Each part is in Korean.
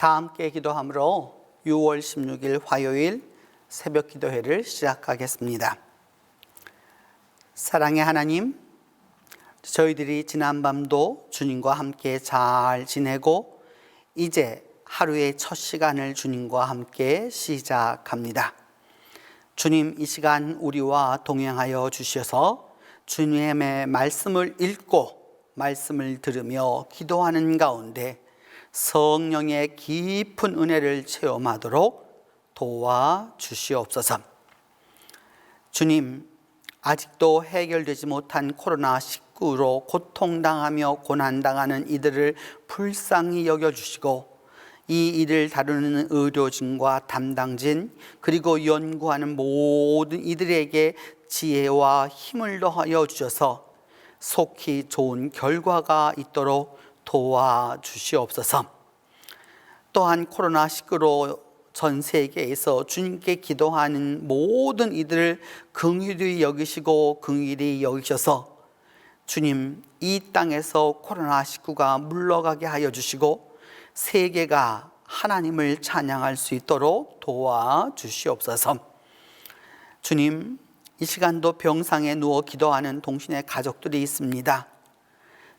다 함께 기도함으로 6월 16일 화요일 새벽 기도회를 시작하겠습니다. 사랑의 하나님, 저희들이 지난밤도 주님과 함께 잘 지내고 이제 하루의 첫 시간을 주님과 함께 시작합니다. 주님, 이 시간 우리와 동행하여 주셔서 주님의 말씀을 읽고 말씀을 들으며 기도하는 가운데 성령의 깊은 은혜를 체험하도록 도와주시옵소서. 주님, 아직도 해결되지 못한 코로나19로 고통당하며 고난당하는 이들을 불쌍히 여겨주시고 이 일을 다루는 의료진과 담당진 그리고 연구하는 모든 이들에게 지혜와 힘을 더하여 주셔서 속히 좋은 결과가 있도록 도와주시옵소서. 또한 코로나19로 전 세계에서 주님께 기도하는 모든 이들을 긍휼히 여기시고 긍휼히 여기셔서 주님, 이 땅에서 코로나19가 물러가게 하여 주시고 세계가 하나님을 찬양할 수 있도록 도와주시옵소서. 주님, 이 시간도 병상에 누워 기도하는 동신의 가족들이 있습니다.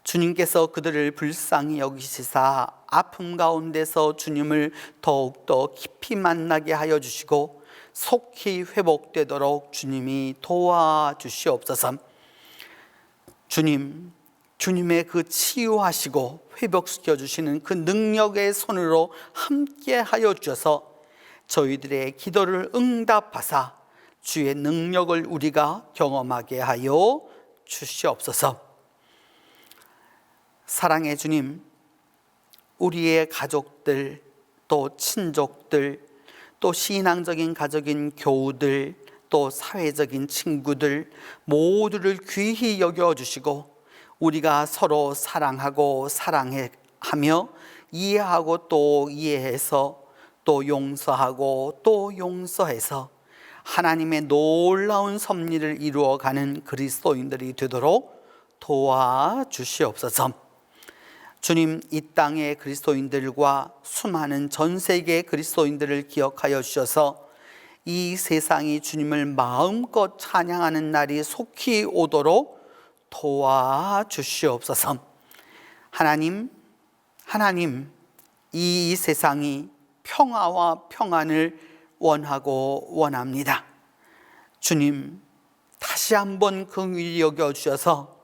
주님께서 그들을 불쌍히 여기시사 아픔 가운데서 주님을 더욱더 깊이 만나게 하여 주시고 속히 회복되도록 주님이 도와주시옵소서. 주님, 주님의 그 치유하시고 회복시켜 주시는 그 능력의 손으로 함께 하여 주셔서 저희들의 기도를 응답하사 주의 능력을 우리가 경험하게 하여 주시옵소서. 사랑의 주님, 우리의 가족들, 또 친족들, 또 신앙적인 가족인 교우들, 또 사회적인 친구들 모두를 귀히 여겨주시고 우리가 서로 사랑하고 사랑하며 이해하고 또 이해해서 또 용서하고 또 용서해서 하나님의 놀라운 섭리를 이루어가는 그리스도인들이 되도록 도와주시옵소서. 주님, 이 땅의 그리스도인들과 수많은 전 세계 그리스도인들을 기억하여 주셔서 이 세상이 주님을 마음껏 찬양하는 날이 속히 오도록 도와주시옵소서. 하나님, 이 세상이 평화와 평안을 원하고 원합니다. 주님, 다시 한번 긍휼히 여겨주셔서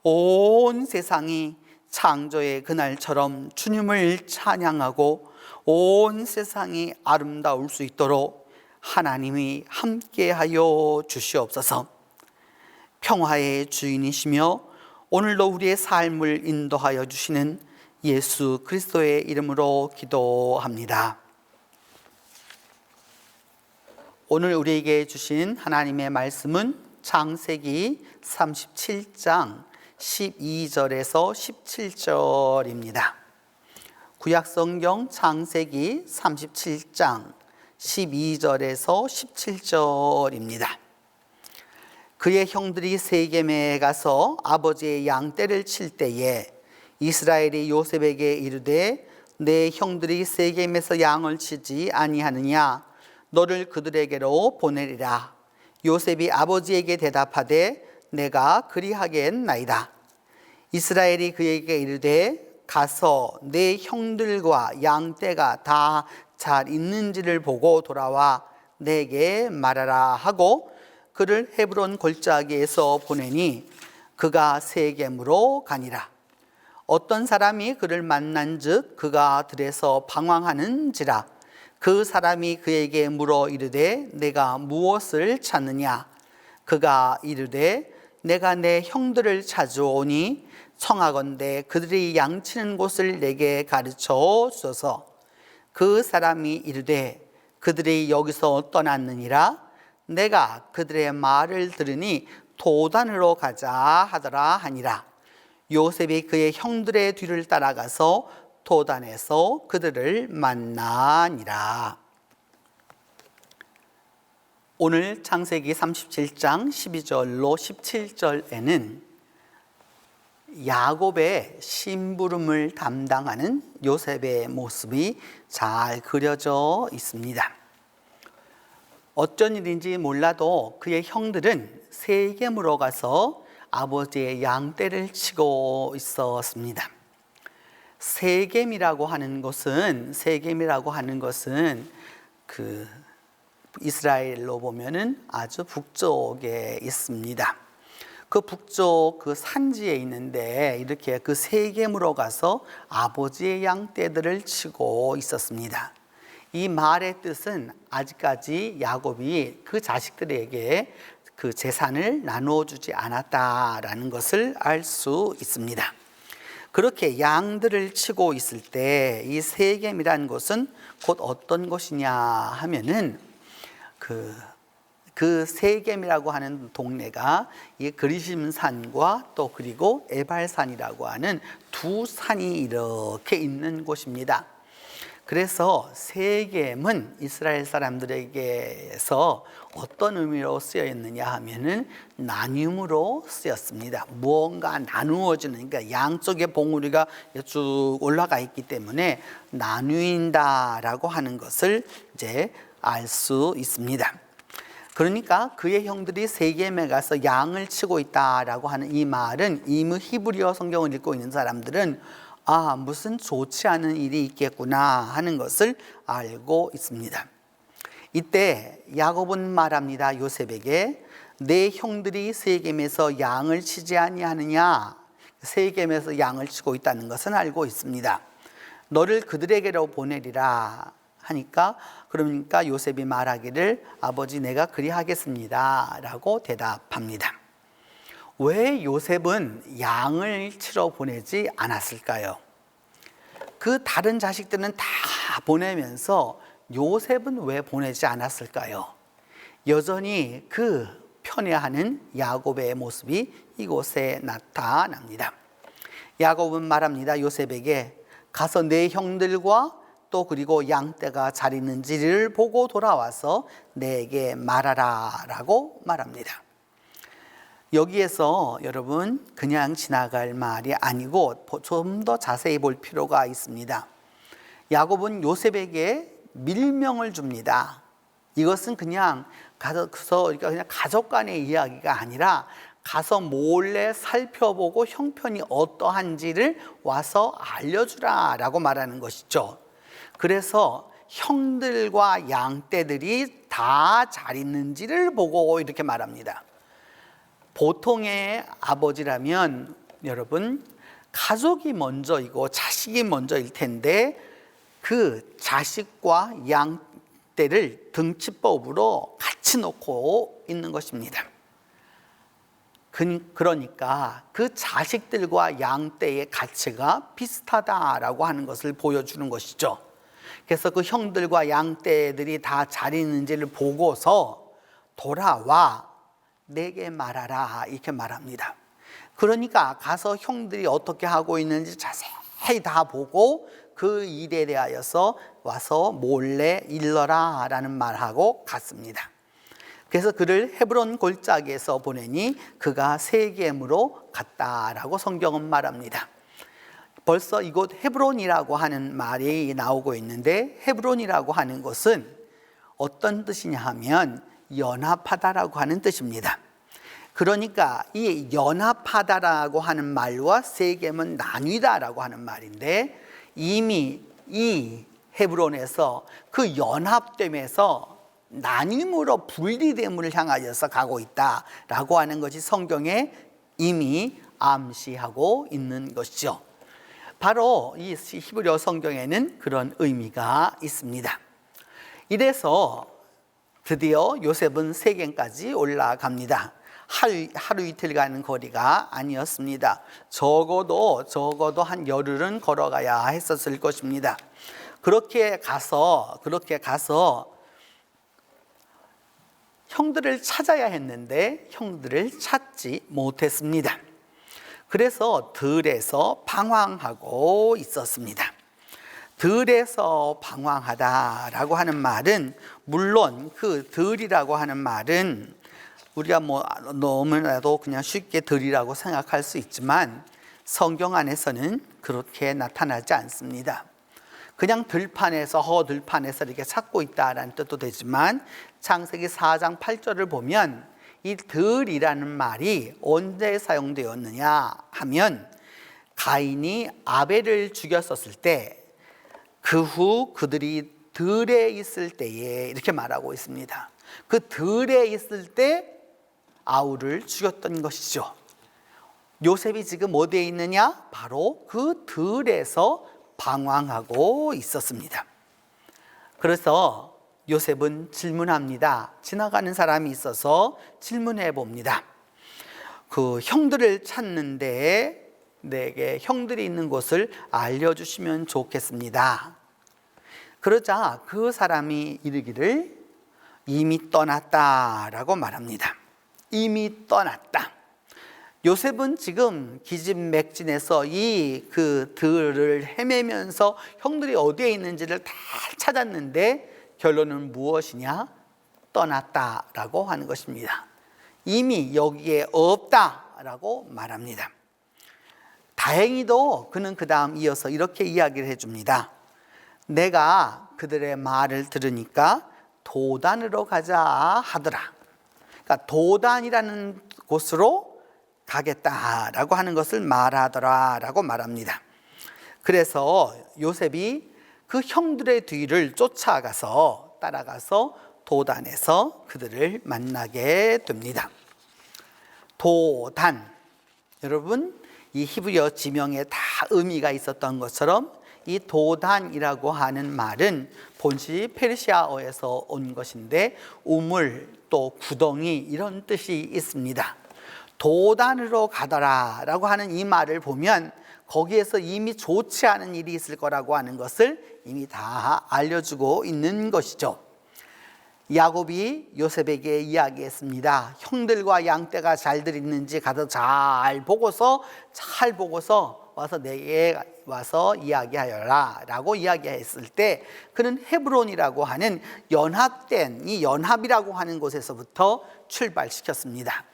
온 세상이 창조의 그날처럼 주님을 찬양하고 온 세상이 아름다울 수 있도록 하나님이 함께하여 주시옵소서. 평화의 주인이시며 오늘도 우리의 삶을 인도하여 주시는 예수 그리스도의 이름으로 기도합니다. 오늘 우리에게 주신 하나님의 말씀은 창세기 37장 12절에서 17절입니다. 구약성경 창세기 37장 12절에서 17절입니다. 그의 형들이 세겜에 가서 아버지의 양떼를 칠 때에 이스라엘이 요셉에게 이르되 내 형들이 세겜에서 양을 치지 아니하느냐 너를 그들에게로 보내리라. 요셉이 아버지에게 대답하되 내가 그리하겠나이다. 이스라엘이 그에게 이르되 가서 내 형들과 양떼가 다 잘 있는지를 보고 돌아와 내게 말하라 하고 그를 헤브론 골짜기에서 보내니 그가 세겜으로 가니라. 어떤 사람이 그를 만난즉 그가 들에서 방황하는지라. 그 사람이 그에게 물어 이르되 내가 무엇을 찾느냐. 그가 이르되 내가 내 형들을 찾아오니 청하건대 그들이 양치는 곳을 내게 가르쳐 주소서. 그 사람이 이르되 그들이 여기서 떠났느니라. 내가 그들의 말을 들으니 도단으로 가자 하더라 하니라. 요셉이 그의 형들의 뒤를 따라가서 도단에서 그들을 만나니라. 오늘 창세기 37장 12절로 17절에는 야곱의 심부름을 담당하는 요셉의 모습이 잘 그려져 있습니다. 어쩐 일인지 몰라도 그의 형들은 세겜으로 가서 아버지의 양떼를 치고 있었습니다. 세겜이라고 하는 것은 그 이스라엘로 보면은 아주 북쪽에 있습니다. 그 북쪽 그 산지에 있는데 이렇게 그 세겜으로 가서 아버지의 양떼들을 치고 있었습니다. 이 말의 뜻은 아직까지 야곱이 그 자식들에게 그 재산을 나누어 주지 않았다라는 것을 알 수 있습니다. 그렇게 양들을 치고 있을 때 이 세겜이라는 곳은 곧 어떤 곳이냐 하면은 그 세겜이라고 하는 동네가 이 그리심산과 또 그리고 에발산이라고 하는 두 산이 이렇게 있는 곳입니다. 그래서 세겜은 이스라엘 사람들에게서 어떤 의미로 쓰여있느냐 하면은 나눔으로 쓰였습니다. 무언가 나누어지는, 그러니까 양쪽의 봉우리가 쭉 올라가 있기 때문에 나누인다라고 하는 것을 이제 알 수 있습니다. 그러니까 그의 형들이 세겜에 가서 양을 치고 있다라고 하는 이 말은 이미 히브리어 성경을 읽고 있는 사람들은 무슨 좋지 않은 일이 있겠구나 하는 것을 알고 있습니다. 이때 야곱은 말합니다. 요셉에게 내 형들이 세겜에서 양을 치지 아니하느냐. 세겜에서 양을 치고 있다는 것은 알고 있습니다. 너를 그들에게로 보내리라 하니까, 그러니까 요셉이 말하기를 아버지 내가 그리하겠습니다 라고 대답합니다. 왜 요셉은 양을 치러 보내지 않았을까요? 그 다른 자식들은 다 보내면서 요셉은 왜 보내지 않았을까요? 여전히 그 편애하는 야곱의 모습이 이곳에 나타납니다. 야곱은 말합니다. 요셉에게 가서 내 형들과 또 그리고 양떼가 잘 있는지를 보고 돌아와서 내게 말하라 라고 말합니다. 여기에서 여러분 그냥 지나갈 말이 아니고 좀 더 자세히 볼 필요가 있습니다. 야곱은 요셉에게 밀명을 줍니다. 이것은 그냥 그냥 가족 간의 이야기가 아니라 가서 몰래 살펴보고 형편이 어떠한지를 와서 알려주라 라고 말하는 것이죠. 그래서 형들과 양떼들이 다 잘 있는지를 보고 이렇게 말합니다. 보통의 아버지라면 여러분 가족이 먼저이고 자식이 먼저일 텐데 그 자식과 양떼를 등치법으로 같이 놓고 있는 것입니다. 그러니까 그 자식들과 양떼의 가치가 비슷하다라고 하는 것을 보여주는 것이죠. 그래서 그 형들과 양떼들이 다 잘 있는지를 보고서 돌아와 내게 말하라 이렇게 말합니다. 그러니까 가서 형들이 어떻게 하고 있는지 자세히 다 보고 그 일에 대하여서 와서 몰래 일러라 라는 말하고 갔습니다. 그래서 그를 헤브론 골짜기에서 보내니 그가 세겜으로 갔다라고 성경은 말합니다. 벌써 이곳 헤브론이라고 하는 말이 나오고 있는데 헤브론이라고 하는 것은 어떤 뜻이냐 하면 연합하다라고 하는 뜻입니다. 그러니까 이 연합하다라고 하는 말과 세겜은 나뉘다라고 하는 말인데 이미 이 헤브론에서 그 연합됨에서 나눔으로 분리됨을 향하여서 가고 있다라고 하는 것이 성경에 이미 암시하고 있는 것이죠. 바로 이 히브리어 성경에는 그런 의미가 있습니다. 이래서 드디어 요셉은 세겜까지 올라갑니다. 하루 이틀 가는 거리가 아니었습니다. 적어도 한 열흘은 걸어가야 했었을 것입니다. 그렇게 가서 형들을 찾아야 했는데 형들을 찾지 못했습니다. 그래서 들에서 방황하고 있었습니다. 들에서 방황하다라고 하는 말은 물론 그 들이라고 하는 말은 우리가 너무나도 그냥 쉽게 들이라고 생각할 수 있지만 성경 안에서는 그렇게 나타나지 않습니다. 그냥 들판에서 이렇게 찾고 있다라는 뜻도 되지만 창세기 4장 8절을 보면 이 들이라는 말이 언제 사용되었느냐 하면 가인이 아벨을 죽였었을 때 그 후 그들이 들에 있을 때에 이렇게 말하고 있습니다. 그 들에 있을 때 아우를 죽였던 것이죠. 요셉이 지금 어디에 있느냐? 바로 그 들에서 방황하고 있었습니다. 그래서 요셉은 질문합니다. 지나가는 사람이 있어서 질문해 봅니다. 그 형들을 찾는데 내게 형들이 있는 곳을 알려주시면 좋겠습니다. 그러자 그 사람이 이르기를 이미 떠났다라고 말합니다. 이미 떠났다. 요셉은 지금 기진맥진해서 그 들을 헤매면서 형들이 어디에 있는지를 다 찾았는데 결론은 무엇이냐? 떠났다라고 하는 것입니다. 이미 여기에 없다라고 말합니다. 다행히도 그는 그 다음 이어서 이렇게 이야기를 해줍니다. 내가 그들의 말을 들으니까 도단으로 가자 하더라. 그러니까 도단이라는 곳으로 가겠다라고 하는 것을 말하더라라고 말합니다. 그래서 요셉이 그 형들의 뒤를 따라가서 도단에서 그들을 만나게 됩니다. 도단, 여러분 이 히브리어 지명에 다 의미가 있었던 것처럼 이 도단이라고 하는 말은 본시 페르시아어에서 온 것인데 우물 또 구덩이 이런 뜻이 있습니다. 도단으로 가더라 라고 하는 이 말을 보면 거기에서 이미 좋지 않은 일이 있을 거라고 하는 것을 이미 다 알려주고 있는 것이죠. 야곱이 요셉에게 이야기했습니다. 형들과 양떼가 잘들 있는지 가서 잘 보고서 와서 내게 와서 이야기하여라 라고 이야기했을 때 그는 헤브론이라고 하는 연합이라고 하는 곳에서부터 출발시켰습니다.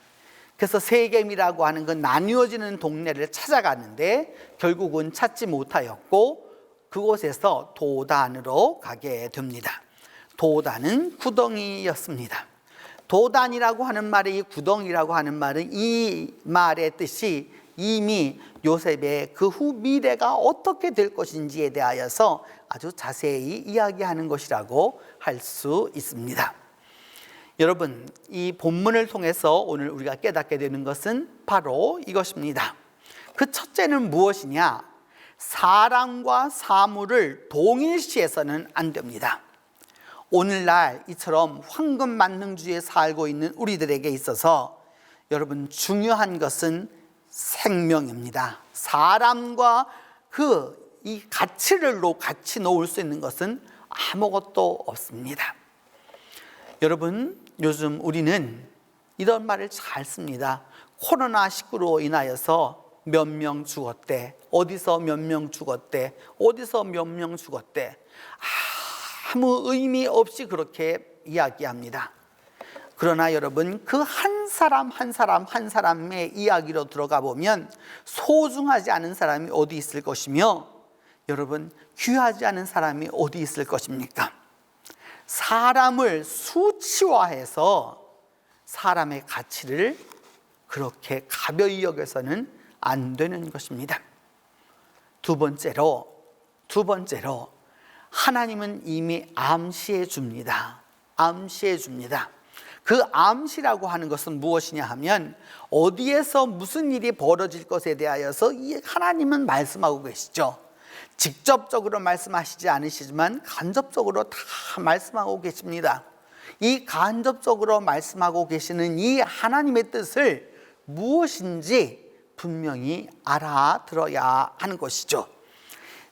그래서 세겜이라고 하는 그 나뉘어지는 동네를 찾아가는데 결국은 찾지 못하였고 그곳에서 도단으로 가게 됩니다. 도단은 구덩이였습니다. 도단이라고 하는 말이, 이 구덩이라고 하는 말은 이 말의 뜻이 이미 요셉의 그 후 미래가 어떻게 될 것인지에 대하여서 아주 자세히 이야기하는 것이라고 할 수 있습니다. 여러분, 이 본문을 통해서 오늘 우리가 깨닫게 되는 것은 바로 이것입니다. 그 첫째는 무엇이냐? 사람과 사물을 동일시해서는 안 됩니다. 오늘날 이처럼 황금만능주의에 살고 있는 우리들에게 있어서 여러분 중요한 것은 생명입니다. 사람과 이 가치를 같이 놓을 수 있는 것은 아무것도 없습니다. 여러분, 요즘 우리는 이런 말을 잘 씁니다. 코로나19로 인하여서 몇 명 죽었대. 어디서 몇 명 죽었대. 어디서 몇 명 죽었대. 아무 의미 없이 그렇게 이야기합니다. 그러나 여러분, 그 한 사람의 이야기로 들어가 보면 소중하지 않은 사람이 어디 있을 것이며 여러분, 귀하지 않은 사람이 어디 있을 것입니까? 사람을 수치화해서 사람의 가치를 그렇게 가벼이 여겨서는 안 되는 것입니다. 두 번째로 하나님은 이미 암시해 줍니다. 그 암시라고 하는 것은 무엇이냐 하면 어디에서 무슨 일이 벌어질 것에 대하여서 하나님은 말씀하고 계시죠. 직접적으로 말씀하시지 않으시지만 간접적으로 다 말씀하고 계십니다. 이 간접적으로 말씀하고 계시는 이 하나님의 뜻을 무엇인지 분명히 알아들어야 하는 것이죠.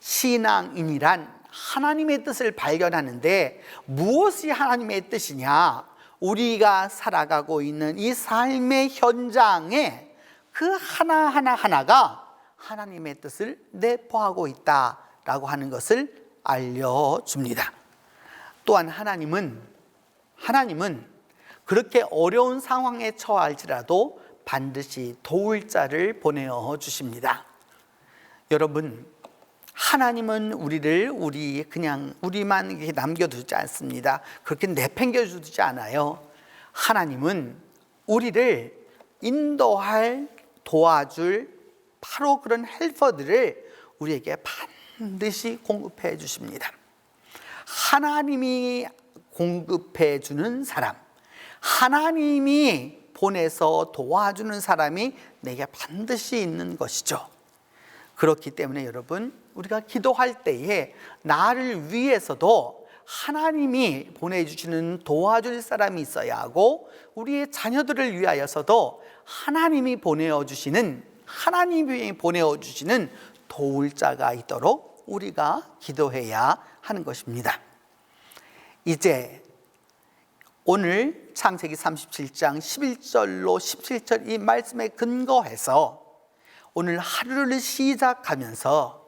신앙인이란 하나님의 뜻을 발견하는데 무엇이 하나님의 뜻이냐? 우리가 살아가고 있는 이 삶의 현장에 그 하나가 하나님의 뜻을 내포하고 있다라고 하는 것을 알려줍니다. 또한 하나님은 그렇게 어려운 상황에 처할지라도 반드시 도울 자를 보내어 주십니다. 여러분, 하나님은 우리만 이렇게 남겨두지 않습니다. 그렇게 내팽겨두지 않아요. 하나님은 우리를 인도할, 도와줄 바로 그런 헬퍼들을 우리에게 반드시 공급해 주십니다. 하나님이 공급해 주는 사람, 하나님이 보내서 도와주는 사람이 내게 반드시 있는 것이죠. 그렇기 때문에 여러분, 우리가 기도할 때에 나를 위해서도 하나님이 보내주시는 도와줄 사람이 있어야 하고, 우리의 자녀들을 위하여서도 하나님이 보내주시는 도울 자가 있도록 우리가 기도해야 하는 것입니다. 이제 오늘 창세기 37장 11절로 17절 이 말씀에 근거해서 오늘 하루를 시작하면서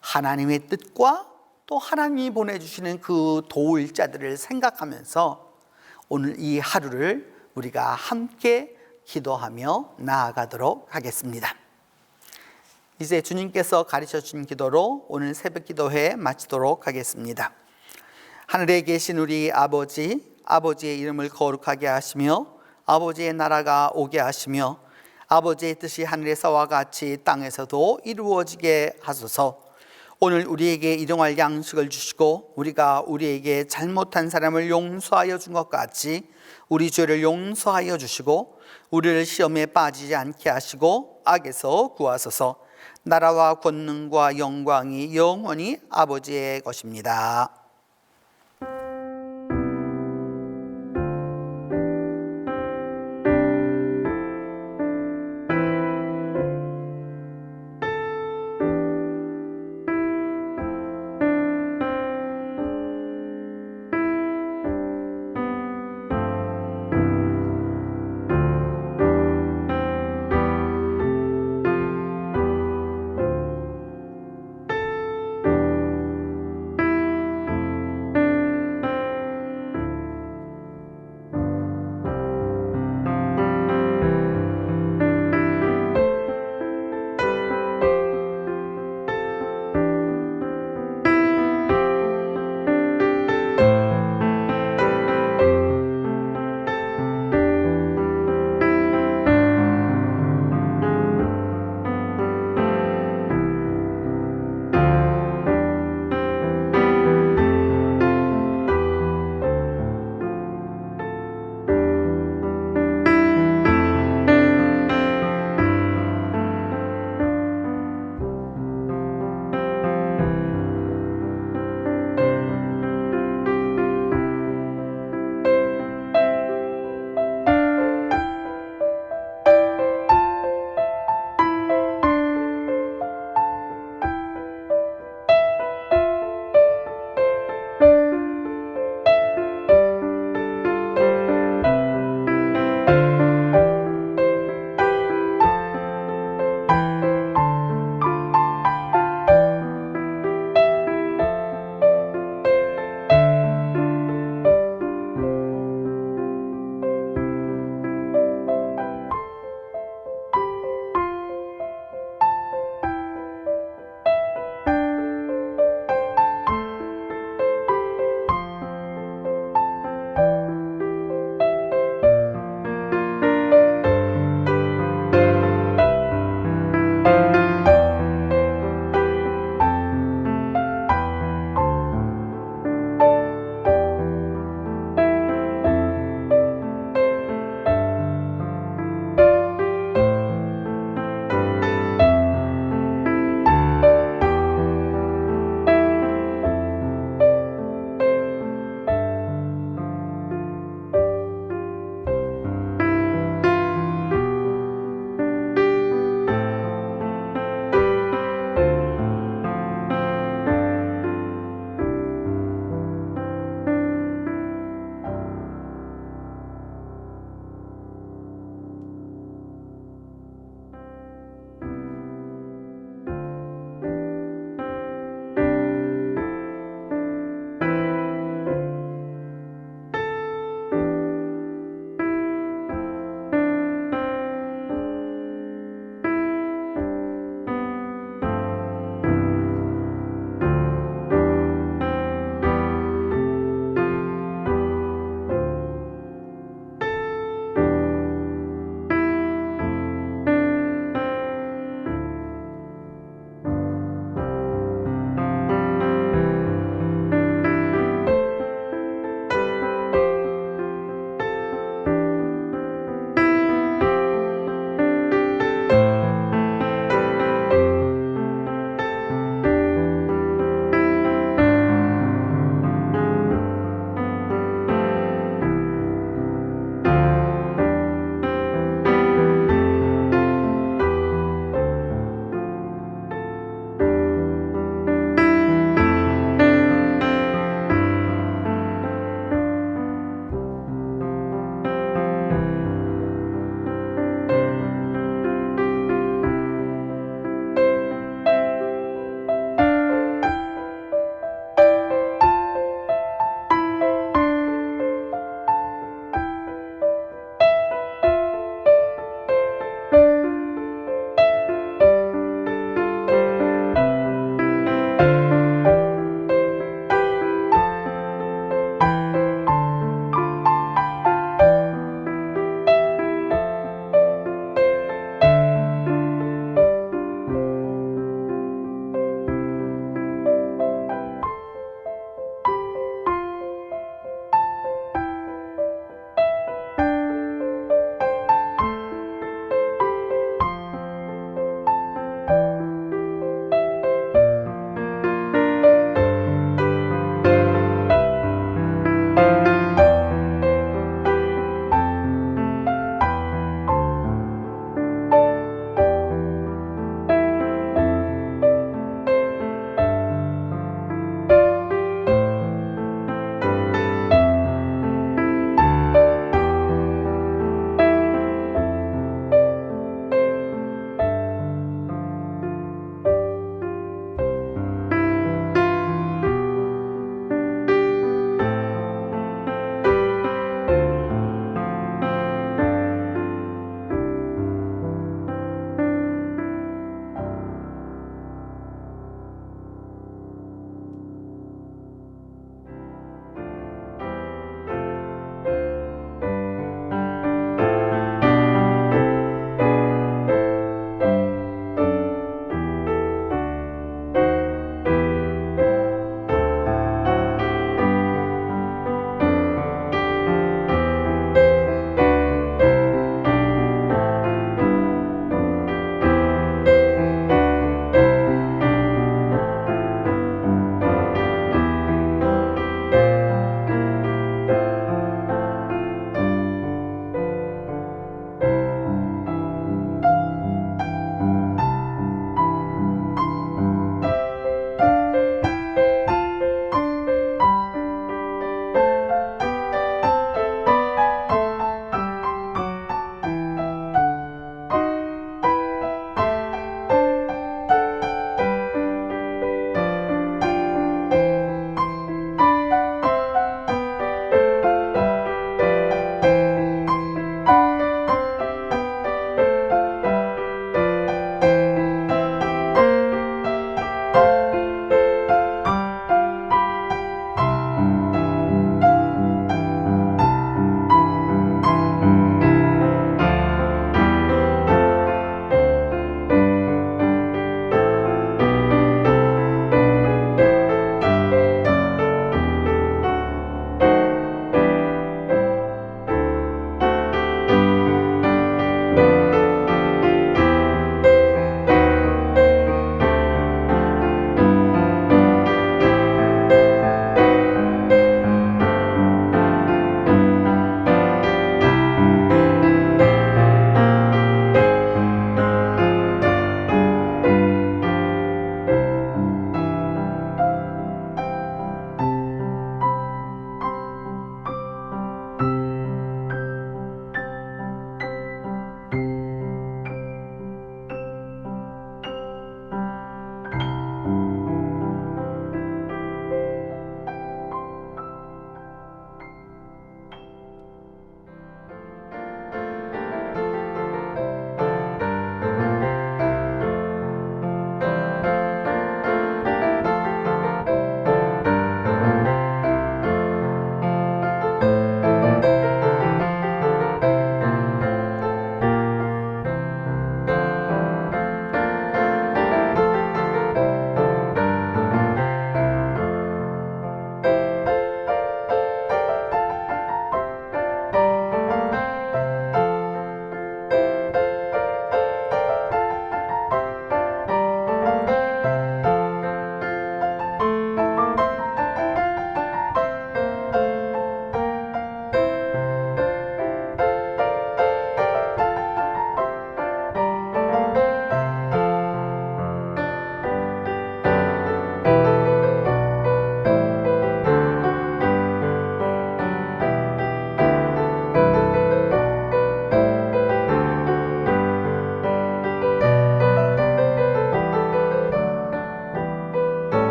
하나님의 뜻과 또 하나님이 보내주시는 그 도울 자들을 생각하면서 오늘 이 하루를 우리가 함께 기도하며 나아가도록 하겠습니다. 이제 주님께서 가르쳐 주신 기도로 오늘 새벽 기도회 마치도록 하겠습니다. 하늘에 계신 우리 아버지, 아버지의 이름을 거룩하게 하시며 아버지의 나라가 오게 하시며 아버지의 뜻이 하늘에서와 같이 땅에서도 이루어지게 하소서. 오늘 우리에게 일용할 양식을 주시고 우리가 우리에게 잘못한 사람을 용서하여 준 것 같이 우리 죄를 용서하여 주시고 우리를 시험에 빠지지 않게 하시고 악에서 구하소서. 나라와 권능과 영광이 영원히 아버지의 것입니다.